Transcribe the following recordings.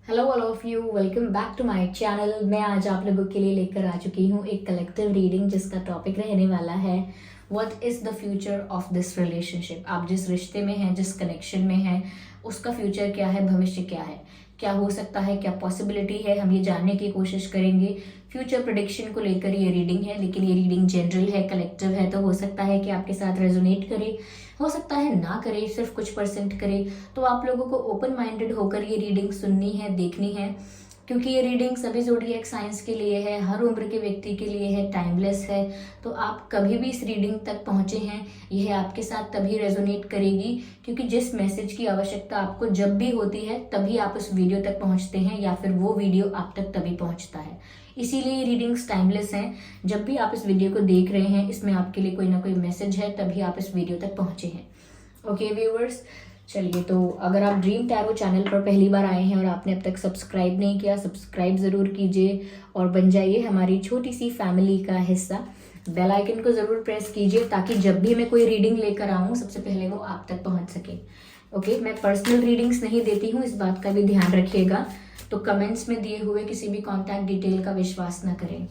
Hello all of you, welcome back to my channel. मैं आज आप लोगों के लिए लेकर आ चुकी हूँ एक कलेक्टिव रीडिंग जिसका टॉपिक रहने वाला है what is the future of this relationship. आप जिस रिश्ते में हैं, जिस कनेक्शन में हैं, उसका फ्यूचर क्या है, भविष्य क्या है, क्या हो सकता है, क्या पॉसिबिलिटी है, हम ये जानने की कोशिश करेंगे। फ्यूचर प्रेडिक्शन को लेकर ये रीडिंग है, लेकिन ये रीडिंग जनरल है, कलेक्टिव है, तो हो सकता है कि आपके साथ रेजोनेट करे, हो सकता है ना करे, सिर्फ कुछ परसेंट करे। तो आप लोगों को ओपन माइंडेड होकर ये रीडिंग सुननी है, देखनी है, क्योंकि ये रीडिंग सभी ज़ोडिएक साइंस के लिए है, हर उम्र के व्यक्ति के लिए है, टाइमलेस है। तो आप कभी भी इस रीडिंग तक पहुंचे हैं, यह आपके साथ तभी रेजोनेट करेगी क्योंकि जिस मैसेज की आवश्यकता आपको जब भी होती है तभी आप उस वीडियो तक पहुंचते हैं, या फिर वो वीडियो आप तक तभी पहुंचता है। इसीलिए ये रीडिंग्स टाइमलेस हैं। जब भी आप इस वीडियो को देख रहे हैं, इसमें आपके लिए कोई ना कोई मैसेज है, तभी आप इस वीडियो तक पहुंचे हैं। ओके व्यूअर्स, चलिए, तो अगर आप ड्रीम टैरो चैनल पर पहली बार आए हैं और आपने अब तक सब्सक्राइब नहीं किया, सब्सक्राइब ज़रूर कीजिए और बन जाइए हमारी छोटी सी फैमिली का हिस्सा। बेल आइकन को ज़रूर प्रेस कीजिए ताकि जब भी मैं कोई रीडिंग लेकर आऊँ सबसे पहले वो आप तक पहुँच सके। ओके, मैं पर्सनल रीडिंग्स नहीं देती हूँ, इस बात का भी ध्यान रखिएगा। तो कमेंट्स में दिए हुए किसी भी कॉन्टैक्ट डिटेल का विश्वास न करें।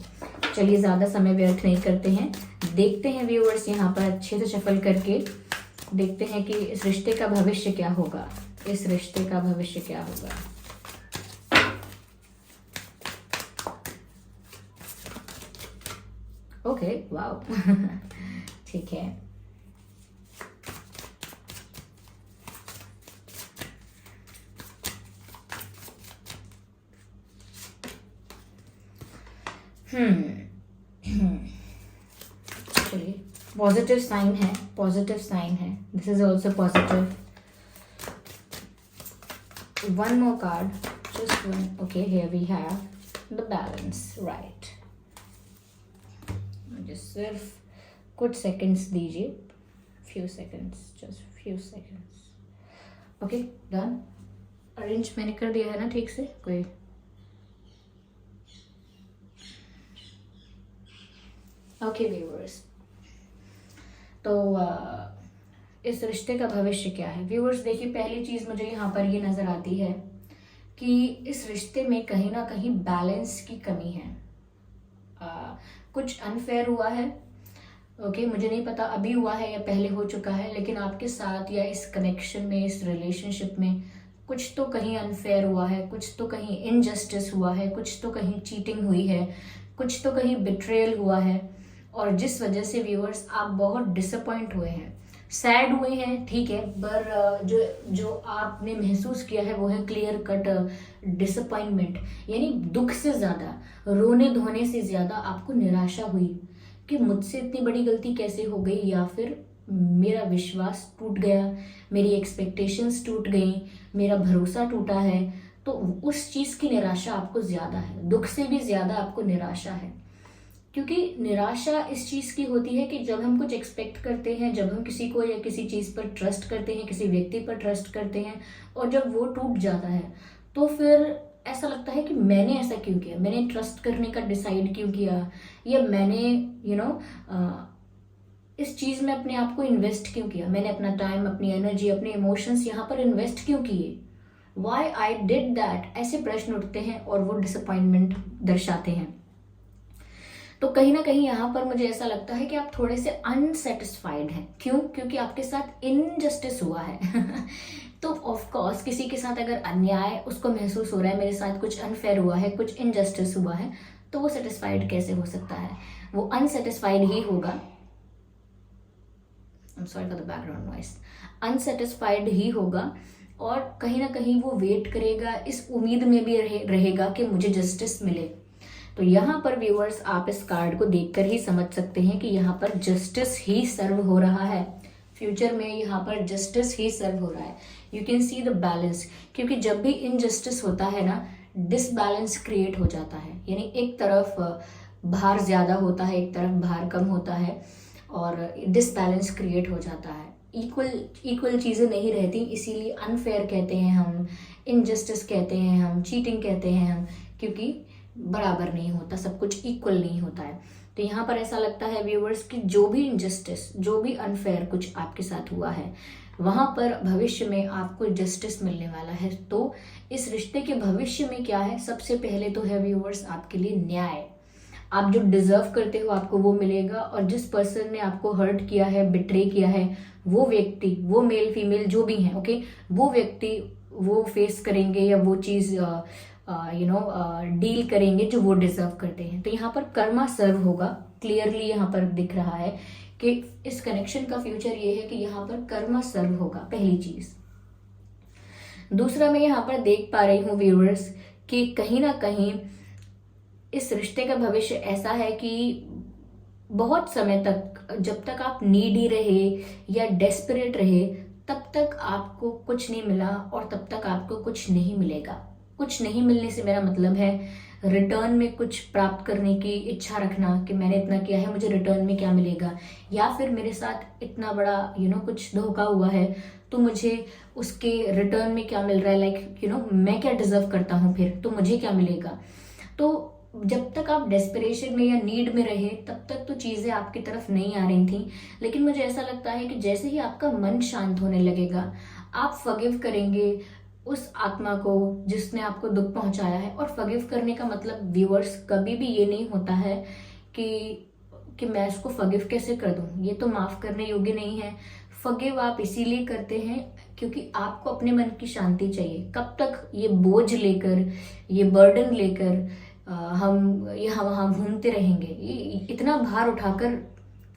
चलिए, ज़्यादा समय व्यर्थ नहीं करते हैं, देखते हैं व्यूअर्स यहाँ पर अच्छे से शफल करके देखते हैं कि इस रिश्ते का भविष्य क्या होगा, इस रिश्ते का भविष्य क्या होगा। ओके, वाओ ठीक है। चलिए, पॉजिटिव साइन है, पॉजिटिव साइन है, this is also positive. One more card, just one. Okay, here we have the balance, right. मुझे सिर्फ कुछ सेकंड्स दीजिए, few seconds, just few seconds. Okay, done. Arrange मैंने कर दिया है ना ठीक से? कोई ओके व्यूअर्स, तो इस रिश्ते का भविष्य क्या है व्यूअर्स? देखिए, पहली चीज़ मुझे यहाँ पर ये नज़र आती है कि इस रिश्ते में कहीं ना कहीं बैलेंस की कमी है। कुछ अनफेयर हुआ है। ओके, मुझे नहीं पता अभी हुआ है या पहले हो चुका है, लेकिन आपके साथ या इस कनेक्शन में, इस रिलेशनशिप में कुछ तो कहीं अनफेयर हुआ है, कुछ तो कहीं इनजस्टिस हुआ है, कुछ तो कहीं चीटिंग हुई है, कुछ तो कहीं बिट्रेयल हुआ है, और जिस वजह से व्यूअर्स आप बहुत डिसअपॉइंट हुए हैं, सैड हुए हैं, ठीक है, पर जो जो आपने महसूस किया है वो है क्लियर कट डिसअपॉइंटमेंट। यानी दुख से ज़्यादा, रोने धोने से ज़्यादा आपको निराशा हुई कि मुझसे इतनी बड़ी गलती कैसे हो गई, या फिर मेरा विश्वास टूट गया, मेरी एक्सपेक्टेशंस टूट गई, मेरा भरोसा टूटा है। तो उस चीज़ की निराशा आपको ज़्यादा है, दुख से भी ज़्यादा आपको निराशा है। क्योंकि निराशा इस चीज़ की होती है कि जब हम कुछ एक्सपेक्ट करते हैं, जब हम किसी को या किसी चीज़ पर ट्रस्ट करते हैं, किसी व्यक्ति पर ट्रस्ट करते हैं, और जब वो टूट जाता है तो फिर ऐसा लगता है कि मैंने ऐसा क्यों किया, मैंने ट्रस्ट करने का डिसाइड क्यों किया, या मैंने इस चीज़ में अपने आप को इन्वेस्ट क्यों किया, मैंने अपना टाइम, अपनी एनर्जी, अपने इमोशंस यहाँ पर इन्वेस्ट क्यों किए, वाई आई डिड दैट। ऐसे प्रश्न उठते हैं और वो डिसअपॉइंटमेंट दर्शाते हैं। तो कहीं ना कहीं यहाँ पर मुझे ऐसा लगता है कि आप थोड़े से अनसेटिस्फाइड हैं। क्यों? क्योंकि आपके साथ इनजस्टिस हुआ है तो ऑफ कोर्स किसी के साथ अगर अन्याय उसको महसूस हो रहा है, मेरे साथ कुछ अनफेयर हुआ है, कुछ इनजस्टिस हुआ है, तो वो सेटिस्फाइड कैसे हो सकता है? वो अनसेटिस्फाइड ही होगा। I'm sorry for the background noise. Unsatisfied ही होगा, और कहीं ना कहीं वो वेट करेगा, इस उम्मीद में भी रहेगा कि मुझे जस्टिस मिले। तो यहाँ पर व्यूअर्स, आप इस कार्ड को देखकर ही समझ सकते हैं कि यहाँ पर जस्टिस ही सर्व हो रहा है। फ्यूचर में यहाँ पर जस्टिस ही सर्व हो रहा है। You can see the balance, क्योंकि जब भी इनजस्टिस होता है ना, डिसबैलेंस क्रिएट हो जाता है। यानी एक तरफ भार ज्यादा होता है, एक तरफ भार कम होता है, और डिसबैलेंस क्रिएट हो जाता है। इक्वल चीज़ें नहीं रहती, इसीलिए अनफेयर कहते हैं हम, इनजस्टिस कहते हैं हम, चीटिंग कहते हैं हम, क्योंकि बराबर नहीं होता, सब कुछ इक्वल नहीं होता है। तो यहाँ पर ऐसा लगता है व्यूअर्स कि जो भी इनजस्टिस, जो भी अनफेयर कुछ आपके साथ हुआ है, वहां पर भविष्य में आपको जस्टिस मिलने वाला है। तो इस रिश्ते के भविष्य में क्या है, सबसे पहले तो है व्यूअर्स आपके लिए न्याय। आप जो डिजर्व करते हो आपको वो मिलेगा, और जिस पर्सन ने आपको हर्ट किया है, बिट्रे किया है, वो व्यक्ति, वो मेल फीमेल जो भी है, ओके, वो व्यक्ति वो फेस करेंगे या वो चीज डील करेंगे जो वो डिजर्व करते हैं। तो यहाँ पर कर्मा सर्व होगा, क्लियरली यहाँ पर दिख रहा है कि इस कनेक्शन का फ्यूचर ये है कि यहाँ पर कर्मा सर्व होगा, पहली चीज। दूसरा मैं यहाँ पर देख पा रही हूँ व्यूअर्स कि कहीं ना कहीं इस रिश्ते का भविष्य ऐसा है कि बहुत समय तक, जब तक आप नीडी रहे या डेस्परेट रहे, तब तक आपको कुछ नहीं मिला और तब तक आपको कुछ नहीं मिलेगा। कुछ नहीं मिलने से मेरा मतलब है रिटर्न में कुछ प्राप्त करने की इच्छा रखना कि मैंने इतना किया है, मुझे रिटर्न में क्या मिलेगा, या फिर मेरे साथ इतना बड़ा कुछ धोखा हुआ है तो मुझे उसके रिटर्न में क्या मिल रहा है, लाइक मैं क्या डिजर्व करता हूँ फिर, तो मुझे क्या मिलेगा। तो जब तक आप डेस्परेशन में या नीड में रहे तब तक तो चीजें आपकी तरफ नहीं आ रही थी, लेकिन मुझे ऐसा लगता है कि जैसे ही आपका मन शांत होने लगेगा, आप फॉरगिव करेंगे उस आत्मा को जिसने आपको दुख पहुंचाया है। और फॉरगिव करने का मतलब व्यूअर्स कभी भी ये नहीं होता है कि मैं इसको फॉरगिव कैसे कर दूं, ये तो माफ करने योग्य नहीं है। फॉरगिव आप इसीलिए करते हैं क्योंकि आपको अपने मन की शांति चाहिए। कब तक ये बोझ लेकर, ये बर्डन लेकर हम यहाँ वहाँ घूमते रहेंगे, ये इतना भार उठाकर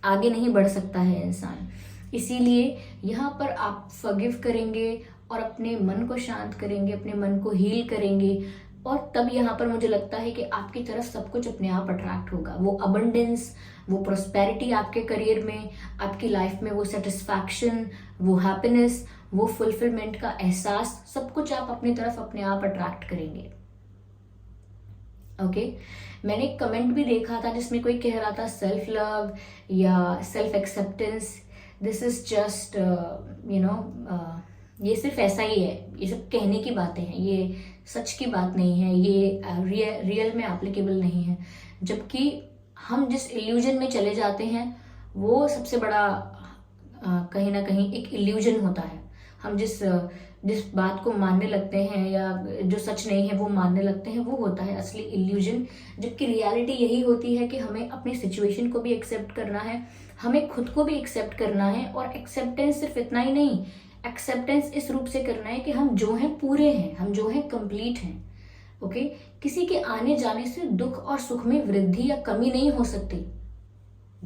आगे नहीं बढ़ सकता है इंसान। इसीलिए यहाँ पर आप फॉरगिव करेंगे और अपने मन को शांत करेंगे, अपने मन को हील करेंगे, और तब यहाँ पर मुझे लगता है कि आपकी तरफ सब कुछ अपने आप अट्रैक्ट होगा। वो अबंडेंस, वो प्रोस्पेरिटी आपके करियर में, आपकी लाइफ में, वो सेटिस्फैक्शन, वो हैप्पीनेस, वो फुलफिलमेंट का एहसास, सब कुछ आप अपनी तरफ अपने आप अट्रैक्ट करेंगे। ओके मैंने एक कमेंट भी देखा था जिसमें कोई कह रहा था सेल्फ लव या self acceptance, this is just ये सिर्फ ऐसा ही है, ये सब कहने की बातें हैं, ये सच की बात नहीं है, ये रियल में एप्लीकेबल नहीं है। जबकि हम जिस इल्यूजन में चले जाते हैं वो सबसे बड़ा कहीं ना कहीं एक इल्यूजन होता है। हम जिस बात को मानने लगते हैं या जो सच नहीं है वो मानने लगते हैं, वो होता है असली इल्यूजन। जबकि रियलिटी यही होती है कि हमें अपनी सिचुएशन को भी एक्सेप्ट करना है, हमें खुद को भी एक्सेप्ट करना है, और एक्सेप्टेंस सिर्फ इतना ही नहीं, एक्सेप्टेंस इस रूप से करना है कि हम जो हैं पूरे हैं, हम जो हैं कंप्लीट हैं। ओके किसी के आने जाने से दुख और सुख में वृद्धि या कमी नहीं हो सकती।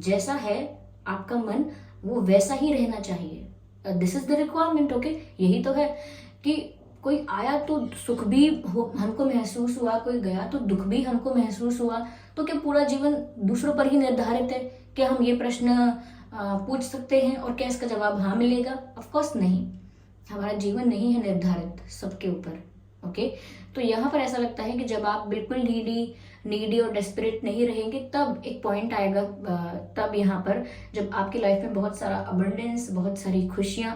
जैसा है आपका मन वो वैसा ही रहना चाहिए, this is the requirement. Okay यही तो है कि कोई आया तो सुख भी हमको महसूस हुआ, कोई गया तो दुख भी हमको महसूस हुआ। तो क्या पूरा जीवन दूसरों पर ही निर्धारित है? क्या हम ये प्रश्न पूछ सकते हैं और क्या इसका जवाब हाँ मिलेगा? ऑफ कोर्स नहीं, हमारा जीवन नहीं है निर्धारित सबके ऊपर। ओके तो यहाँ पर ऐसा लगता है कि जब आप बिल्कुल नीडी और डेस्परेट नहीं रहेंगे तब एक पॉइंट आएगा, तब यहाँ पर जब आपकी लाइफ में बहुत सारा अबंडेंस, बहुत सारी खुशियां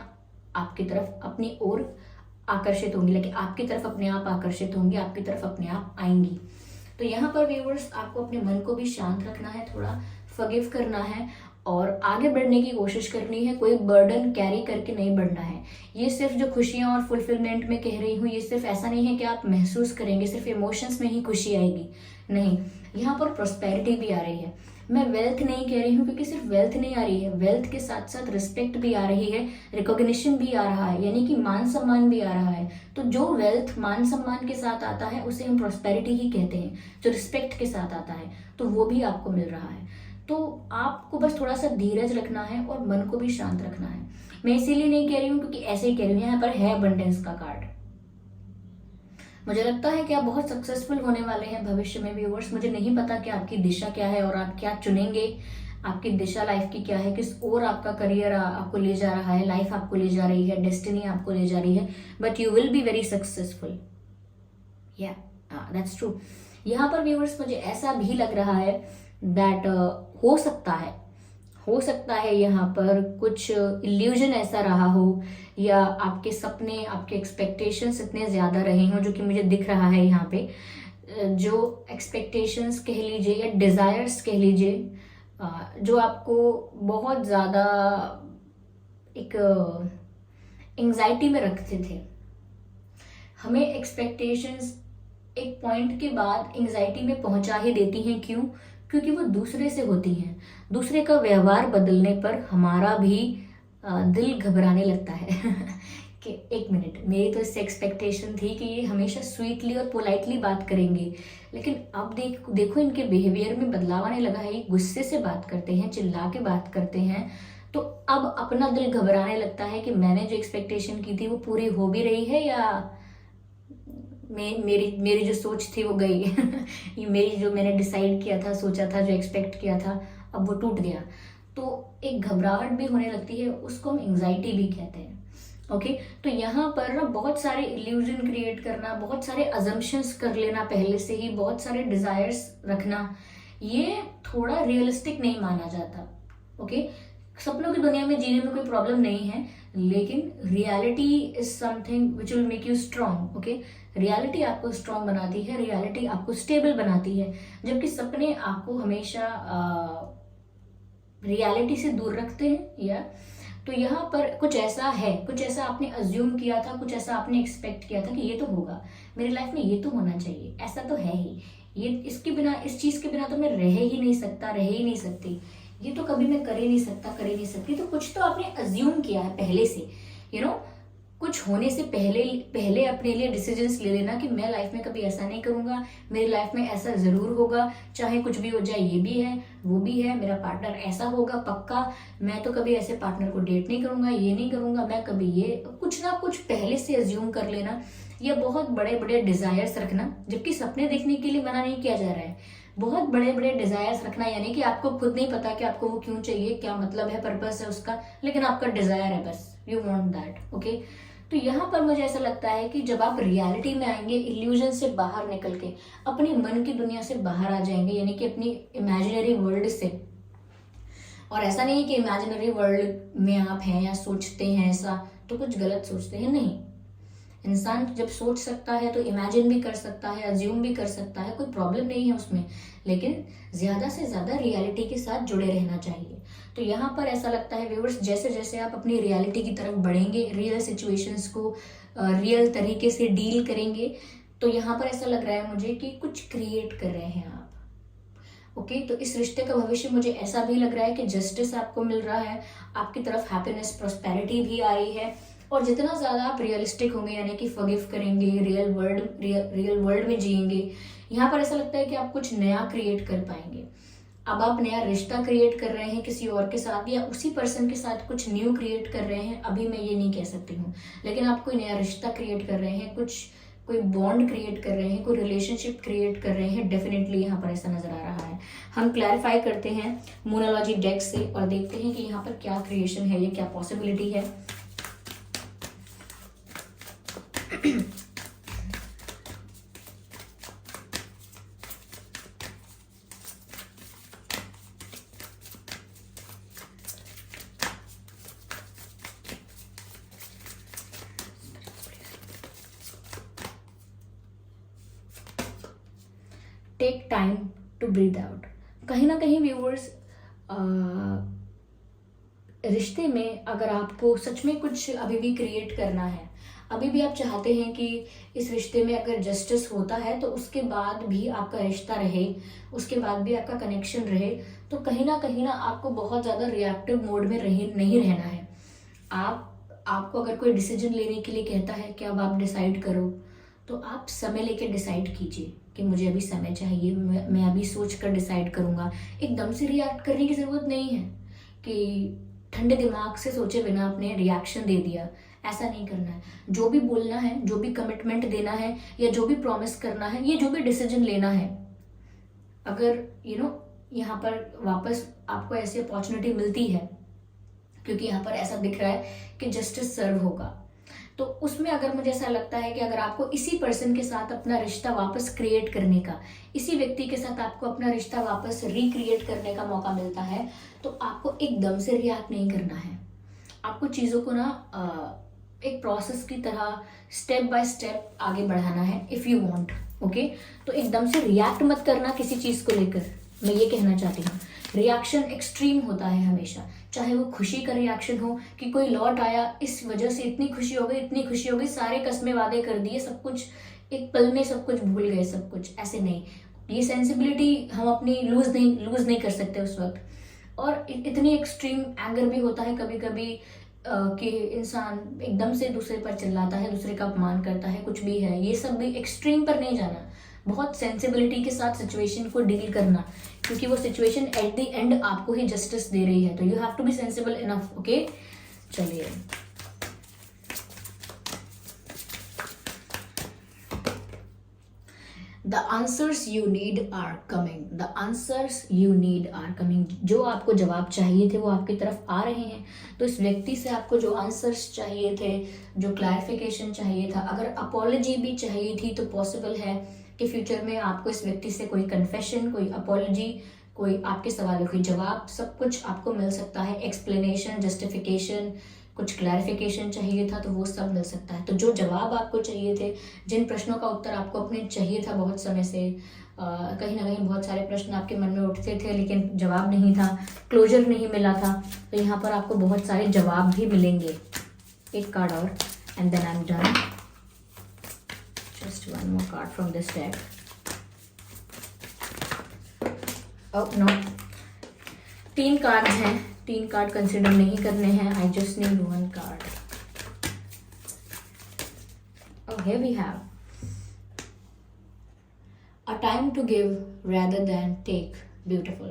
आपकी तरफ अपनी ओर आकर्षित होंगी, लेकिन आपकी तरफ अपने आप आकर्षित होंगी, आपकी तरफ अपने आप आएंगी। तो यहाँ पर व्यूअर्स आपको अपने मन को भी शांत रखना है, थोड़ा फॉरगिव करना है और आगे बढ़ने की कोशिश करनी है। कोई बर्डन कैरी करके नहीं बढ़ना है। ये सिर्फ जो खुशियां और फुलफिलमेंट में कह रही हूँ, ये सिर्फ ऐसा नहीं है कि आप महसूस करेंगे सिर्फ इमोशंस में ही खुशी आएगी, नहीं, यहाँ पर प्रोस्पेरिटी भी आ रही है। मैं वेल्थ नहीं कह रही हूँ क्योंकि सिर्फ वेल्थ नहीं आ रही है, वेल्थ के साथ साथ रिस्पेक्ट भी आ रही है, रिकॉग्निशन भी आ रहा है, यानी कि मान सम्मान भी आ रहा है। तो जो वेल्थ मान सम्मान के साथ आता है उसे हम प्रोस्पेरिटी ही कहते हैं। जो रिस्पेक्ट के साथ आता है तो वो भी आपको मिल रहा है। तो आपको बस थोड़ा सा धीरज रखना है और मन को भी शांत रखना है। मैं इसीलिए नहीं कह रही हूँ क्योंकि ऐसे ही कह रही हूँ, यहाँ पर है अबंडेंस का कार्ड। मुझे लगता है कि आप बहुत सक्सेसफुल होने वाले हैं भविष्य में व्यूअर्स। मुझे नहीं पता कि आपकी दिशा क्या है और आप क्या चुनेंगे, आपकी दिशा लाइफ की क्या है, किस ओर आपका करियर आपको ले जा रहा है, लाइफ आपको ले जा रही है, डेस्टिनी आपको ले जा रही है, but you will be very successful. या दैट्स ट्रू। यहाँ पर व्यूअर्स मुझे ऐसा भी लग रहा है दैट हो सकता है यहाँ पर कुछ इल्यूजन ऐसा रहा हो या आपके सपने, आपके एक्सपेक्टेशंस इतने ज्यादा रहे हों, जो कि मुझे दिख रहा है यहाँ पे। जो एक्सपेक्टेशंस कह लीजिए या डिजायर्स कह लीजिए, जो आपको बहुत ज्यादा एक एंजाइटी में रखते थे। हमें एक्सपेक्टेशंस एक पॉइंट के बाद एंजाइटी में पहुंचा ही देती हैं। क्यों? क्योंकि वो दूसरे से होती हैं। दूसरे का व्यवहार बदलने पर हमारा भी दिल घबराने लगता है कि एक मिनट, मेरी तो इससे एक्सपेक्टेशन थी कि ये हमेशा स्वीटली और पोलाइटली बात करेंगे, लेकिन अब देखो इनके बिहेवियर में बदलाव आने लगा है। ये गुस्से से बात करते हैं, चिल्ला के बात करते हैं। तो अब अपना दिल घबराने लगता है कि मैंने जो एक्सपेक्टेशन की थी वो पूरी हो भी रही है या मेरी जो सोच थी वो गई ये मेरी जो मैंने डिसाइड किया था, सोचा था, जो एक्सपेक्ट किया था, अब वो टूट गया। तो एक घबराहट भी होने लगती है, उसको हम एंजाइटी भी कहते हैं। ओके, तो यहाँ पर ना बहुत सारे इल्यूजन क्रिएट करना, बहुत सारे अजम्पशंस कर लेना पहले से ही, बहुत सारे डिजायर्स रखना, ये थोड़ा रियलिस्टिक नहीं माना जाता। ओके, सपनों की दुनिया में जीने में कोई प्रॉब्लम नहीं है, लेकिन reality is something which will make you strong. Okay, reality आपको स्ट्रांग बनाती है, रियलिटी आपको स्टेबल बनाती है, जबकि सपने आपको हमेशा रियलिटी से दूर रखते हैं। या तो यहाँ पर कुछ ऐसा है, कुछ ऐसा आपने अज्यूम किया था, कुछ ऐसा आपने एक्सपेक्ट किया था कि ये तो होगा मेरी लाइफ में, ये तो होना चाहिए, ऐसा तो है ही, ये इसके बिना, इस चीज के बिना तो मैं रह ही नहीं सकता, रह ही नहीं सकती, ये तो कभी मैं कर ही नहीं सकता, कर ही नहीं सकती। तो कुछ तो आपने अज्यूम किया है पहले से, कुछ होने से पहले अपने लिए डिसीजंस ले लेना कि मैं लाइफ में कभी ऐसा नहीं करूंगा, मेरी लाइफ में ऐसा जरूर होगा, चाहे कुछ भी हो जाए, ये भी है वो भी है, मेरा पार्टनर ऐसा होगा पक्का, मैं तो कभी ऐसे पार्टनर को डेट नहीं करूंगा, ये नहीं करूंगा, मैं कभी ये, कुछ ना कुछ पहले से अज्यूम कर लेना, या बहुत बड़े बड़े डिजायर्स रखना, जबकि सपने देखने के लिए मना नहीं किया जा रहा है। बहुत बड़े बड़े डिजायर्स रखना, यानी कि आपको खुद नहीं पता कि आपको वो क्यों चाहिए, क्या मतलब है, पर्पस है उसका, लेकिन आपका डिजायर है, बस यू वांट दैट। ओके, तो यहाँ पर मुझे ऐसा लगता है कि जब आप रियलिटी में आएंगे, इल्यूजन से बाहर निकल के अपनी मन की दुनिया से बाहर आ जाएंगे, यानी कि अपनी इमेजिनरी वर्ल्ड से। और ऐसा नहीं है कि इमेजिनरी वर्ल्ड में आप हैं या सोचते हैं ऐसा तो कुछ गलत सोचते हैं, नहीं। इंसान जब सोच सकता है तो इमेजिन भी कर सकता है, अज्यूम भी कर सकता है, कोई प्रॉब्लम नहीं है उसमें, लेकिन ज्यादा से ज्यादा रियलिटी के साथ जुड़े रहना चाहिए। तो यहाँ पर ऐसा लगता है व्यूअर्स, जैसे जैसे आप अपनी रियलिटी की तरफ बढ़ेंगे, रियल सिचुएशंस को रियल तरीके से डील करेंगे, तो यहाँ पर ऐसा लग रहा है मुझे कि कुछ क्रिएट कर रहे हैं आप। ओके, तो इस रिश्ते का भविष्य मुझे ऐसा भी लग रहा है कि जस्टिस आपको मिल रहा है, आपकी तरफ हैप्पीनेस, प्रॉस्पेरिटी भी आ रही है, और जितना ज्यादा आप रियलिस्टिक होंगे, यानी कि फॉरगिव करेंगे, रियल वर्ल्ड में जिएंगे, यहाँ पर ऐसा लगता है कि आप कुछ नया क्रिएट कर पाएंगे। अब आप नया रिश्ता क्रिएट कर रहे हैं किसी और के साथ, या उसी पर्सन के साथ कुछ न्यू क्रिएट कर रहे हैं, अभी मैं ये नहीं कह सकती हूँ, लेकिन आप कोई नया रिश्ता क्रिएट कर रहे हैं, कोई बॉन्ड क्रिएट कर रहे हैं, कोई रिलेशनशिप क्रिएट कर रहे हैं, डेफिनेटली यहाँ पर ऐसा नजर आ रहा है। हम क्लैरिफाई करते हैं मूनोलॉजी डेक से और देखते हैं कि यहाँ पर क्या क्रिएशन है, ये क्या पॉसिबिलिटी है। Take time to breathe out. कहीं ना कहीं व्यूअर्स, रिश्ते में अगर आपको सच में कुछ अभी भी क्रिएट करना है, अभी भी आप चाहते हैं कि इस रिश्ते में अगर जस्टिस होता है तो उसके बाद भी आपका रिश्ता रहे, उसके बाद भी आपका कनेक्शन रहे, तो कहीं ना आपको बहुत ज़्यादा रिएक्टिव मोड में नहीं रहना है। आपको अगर कोई डिसीजन लेने के लिए कहता है कि अब आप डिसाइड करो, तो आप समय लेके डिसाइड कीजिए कि मुझे अभी समय चाहिए, मैं अभी सोच कर डिसाइड करूंगा। एकदम से रिएक्ट करने की ज़रूरत नहीं है कि ठंडे दिमाग से सोचे बिना आपने रिएक्शन दे दिया, ऐसा नहीं करना है। जो भी बोलना है, जो भी कमिटमेंट देना है, या जो भी प्रॉमिस करना है, ये जो भी डिसीजन लेना है, अगर यहाँ पर वापस आपको ऐसी अपॉर्चुनिटी मिलती है, क्योंकि यहाँ पर ऐसा दिख रहा है कि जस्टिस सर्व होगा, तो उसमें अगर मुझे ऐसा लगता है कि अगर आपको इसी पर्सन के साथ अपना रिश्ता वापस क्रिएट करने का, इसी व्यक्ति के साथ आपको अपना रिश्ता वापस रिक्रिएट करने का मौका मिलता है, तो आपको एकदम से रिएक्ट नहीं करना है। आपको चीज़ों को ना एक प्रोसेस की तरह स्टेप बाय स्टेप आगे बढ़ाना है, इफ़ यू वांट। ओके, तो एकदम से रिएक्ट मत करना किसी चीज़ को लेकर, मैं ये कहना चाहती हूँ, रिएक्शन एक्सट्रीम होता है हमेशा, चाहे वो खुशी का रिएक्शन हो कि कोई लौट आया, इस वजह से इतनी खुशी हो गई, इतनी खुशी हो गई, सारे कस्मे वादे कर दिए, सब कुछ एक पल में सब कुछ भूल गए, सब कुछ ऐसे नहीं। ये सेंसिबिलिटी हम अपनी लूज नहीं कर सकते उस वक्त। और इतनी एक्सट्रीम एंगर भी होता है कभी कभी कि इंसान एकदम से दूसरे पर चिल्लाता है, दूसरे का अपमान करता है, कुछ भी है, ये सब भी एक्सट्रीम पर नहीं जाना, बहुत सेंसिबिलिटी के साथ सिचुएशन को डील करना, क्योंकि वो सिचुएशन एट द एंड आपको ही जस्टिस दे रही है, तो you have to be sensible enough. Okay, चलिए the answers you need are coming, the answers you need are coming. जो आपको जवाब चाहिए थे वो आपकी तरफ आ रहे हैं। तो इस व्यक्ति से आपको जो आंसर्स चाहिए थे, जो क्लैरिफिकेशन चाहिए था, अगर अपॉलॉजी भी चाहिए थी, तो पॉसिबल है कि फ्यूचर में आपको इस व्यक्ति से कोई कन्फेशन, कोई अपॉलॉजी, कोई आपके सवालों के जवाब, सब कुछ आपको मिल सकता है। एक्सप्लेनेशन, जस्टिफिकेशन, कुछ क्लैरिफिकेशन चाहिए था तो वो सब मिल सकता है। तो जो जवाब आपको चाहिए थे, जिन प्रश्नों का उत्तर आपको अपने चाहिए था बहुत समय से, कहीं ना कहीं बहुत सारे प्रश्न आपके मन में उठते थे लेकिन जवाब नहीं था, क्लोजर नहीं मिला था, तो यहाँ पर आपको बहुत सारे जवाब भी मिलेंगे। एक कार्ड और and then I am done. Just one more card from this deck. Oh no, 3 card हैं, 3 कार्ड कंसिडर नहीं करने हैं। I just need 1 card. Oh, here we have a time to give rather than take. Beautiful.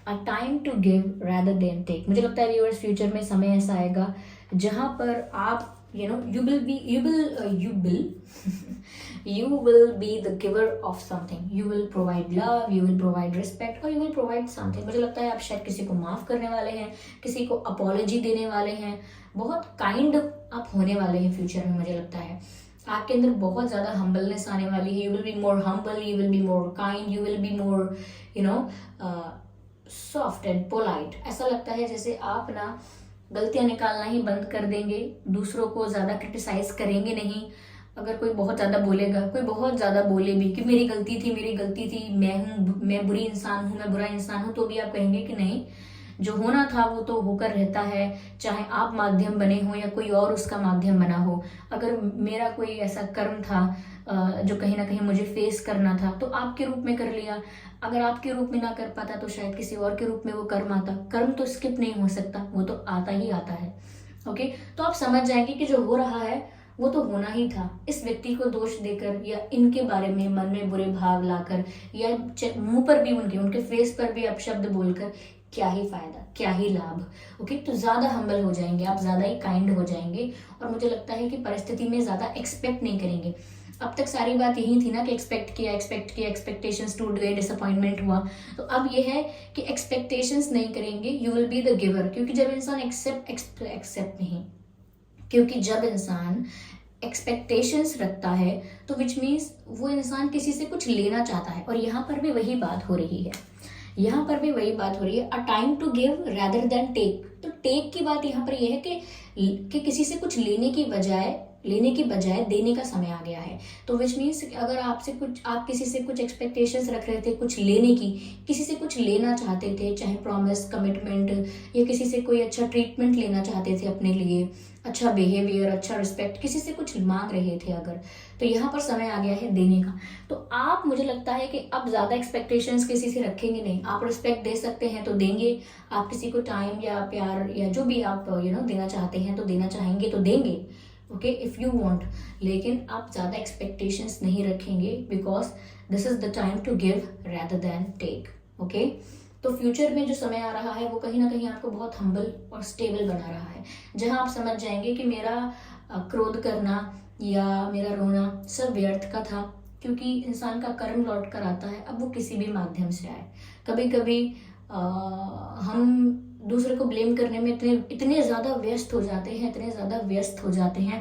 A time to give rather than take. मुझे लगता है viewers, future में समय ऐसा आएगा जहां पर आप you will be the giver of something. You will provide love, you will provide respect, or you will provide something. मुझे लगता है आप शायद किसी को माफ करने वाले हैं, किसी को अपॉलॉजी देने वाले हैं, बहुत काइंड आप होने वाले हैं फ्यूचर में। मुझे लगता है आपके अंदर बहुत ज़्यादा हम्बलनेस आने वाली है। You will be more humble, you will be more kind, you will be more soft and polite. ऐसा लगता है जैसे आप ना गलतियां निकालना ही बंद कर देंगे, दूसरों को ज़्यादा क्रिटिसाइज करेंगे नहीं। अगर कोई बहुत ज़्यादा बोलेगा, कोई बहुत ज़्यादा बोले भी कि मेरी गलती थी, मैं बुरी इंसान हूँ, मैं बुरा इंसान हूँ, तो भी आप कहेंगे कि नहीं, जो होना था वो तो होकर रहता है, चाहे आप माध्यम बने हो या कोई और उसका माध्यम बना हो। अगर मेरा कोई ऐसा कर्म था जो कहीं ना कहीं मुझे फेस करना था, तो आपके रूप में कर लिया। अगर आपके रूप में ना कर पाता तो शायद किसी और के रूप में वो कर्म आता। कर्म तो स्किप नहीं हो सकता, वो तो आता ही आता है। ओके, तो आप समझ जाएंगे कि जो हो रहा है वो तो होना ही था। इस व्यक्ति को दोष देकर या इनके बारे में मन में बुरे भाव लाकर या मुंह पर भी उनके फेस पर भी अपशब्द बोलकर क्या ही फायदा, क्या ही लाभ। ओके, तो ज्यादा हम्बल हो जाएंगे आप, ज्यादा ही काइंड हो जाएंगे, और मुझे लगता है कि परिस्थिति में ज्यादा एक्सपेक्ट नहीं करेंगे। अब तक सारी बात यही थी ना कि एक्सपेक्ट किया, एक्सपेक्टेशंस टूट गए, डिसअपॉइंटमेंट हुआ। तो अब ये है कि एक्सपेक्टेशंस नहीं करेंगे, you will be the giver. क्योंकि जब इंसान एक्सपेक्टेशंस रखता है तो विच मीन्स वो इंसान किसी से कुछ लेना चाहता है। और यहाँ पर भी वही बात हो रही है, a time to give rather than take. तो टेक की बात यहाँ पर यह है कि किसी से कुछ लेने की बजाय देने का समय आ गया है। तो विच मीन्स अगर आप किसी से कुछ एक्सपेक्टेशंस रख रहे थे, कुछ लेने की, किसी से कुछ लेना चाहते थे, चाहे प्रॉमिस, कमिटमेंट, या किसी से कोई अच्छा ट्रीटमेंट लेना चाहते थे अपने लिए, अच्छा बिहेवियर, अच्छा रिस्पेक्ट, किसी से कुछ मांग रहे थे अगर, तो यहाँ पर समय आ गया है देने का। तो आप, मुझे लगता है कि अब ज्यादा एक्सपेक्टेशंस किसी से रखेंगे नहीं। आप रिस्पेक्ट दे सकते हैं तो देंगे, आप किसी को टाइम या प्यार या जो भी आप देना चाहते हैं तो देना चाहेंगे तो देंगे। ओके, इफ यू वांट, लेकिन आप ज्यादा एक्सपेक्टेशंस नहीं रखेंगे, because this is the time to give rather than take. Okay, तो फ्यूचर में जो समय आ रहा है वो कहीं ना कहीं आपको बहुत हम्बल और स्टेबल बना रहा है, जहां आप समझ जाएंगे कि मेरा क्रोध करना या मेरा रोना सब व्यर्थ का था, क्योंकि इंसान का कर्म लौट कर आता है, अब वो किसी भी माध्यम से आए। कभी कभी हम दूसरे को ब्लेम करने में इतने ज़्यादा व्यस्त हो जाते हैं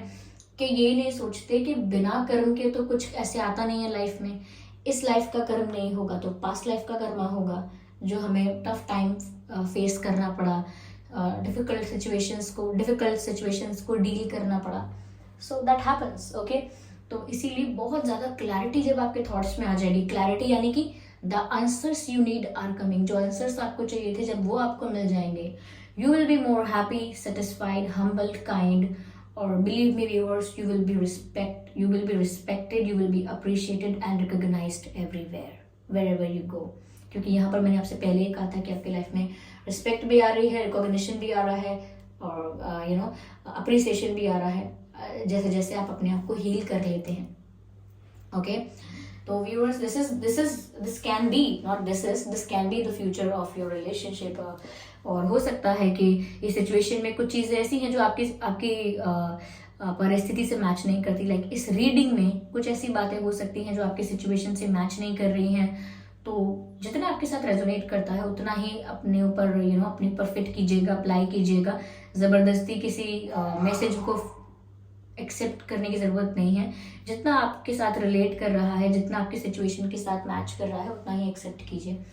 कि ये नहीं सोचते कि बिना कर्म के तो कुछ ऐसे आता नहीं है लाइफ में। इस लाइफ का कर्म नहीं होगा तो पास्ट लाइफ का कर्मा होगा, जो हमें टफ टाइम फेस करना पड़ा, डिफिकल्ट सिचुएशंस को डील करना पड़ा। So that happens. ओके, तो इसीलिए बहुत ज़्यादा क्लैरिटी जब आपके थॉट्स में आ जाएगी, क्लैरिटी यानी कि the answers you need are coming. जो आंसर्स आपको चाहिए थे जब वो आपको मिल जाएंगे, you will be more happy, satisfied, humble, kind, और believe me viewers, you will be respected, you will be appreciated and recognized everywhere, wherever you go। क्योंकि यहाँ पर मैंने आपसे पहले ही कहा था कि आपकी लाइफ में रिस्पेक्ट भी आ रही है, रिकॉग्निशन भी आ रहा है, और यू नो अप्रिसिएशन भी आ रहा है, जैसे जैसे आप अपने आप को हील कर लेते हैं। ओके, तो viewers, this can be the future of your relationship. और हो सकता है कि इस सिचुएशन में कुछ चीज़ें ऐसी हैं जो आपकी परिस्थिति से मैच नहीं करती। लाइक इस रीडिंग में कुछ ऐसी बातें हो सकती हैं जो आपकी सिचुएशन से मैच नहीं कर रही हैं। तो जितना आपके साथ रेजोनेट करता है उतना ही अपने ऊपर अपनी परफेक्ट कीजिएगा, अप्लाई कीजिएगा। ज़बरदस्ती किसी मैसेज को एक्सेप्ट करने की ज़रूरत नहीं है। जितना आपके साथ रिलेट कर रहा है, जितना आपकी सिचुएशन के साथ मैच कर रहा है, उतना ही एक्सेप्ट कीजिए।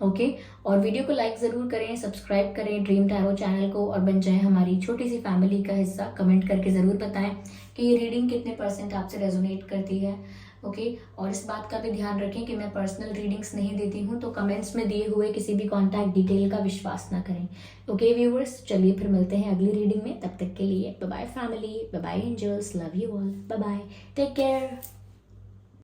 ओके, और वीडियो को लाइक ज़रूर करें, सब्सक्राइब करें ड्रीम टैरो चैनल को, और बन जाएं हमारी छोटी सी फैमिली का हिस्सा। कमेंट करके ज़रूर बताएं कि ये रीडिंग कितने % आपसे रेजोनेट करती है। ओके, और इस बात का भी ध्यान रखें कि मैं पर्सनल रीडिंग्स नहीं देती हूँ, तो कमेंट्स में दिए हुए किसी भी कॉन्टैक्ट डिटेल का विश्वास ना करें। ओके व्यूअर्स, चलिए फिर मिलते हैं अगली रीडिंग में। तब तक के लिए bye bye family, bye bye angels, love you all, bye bye, take care.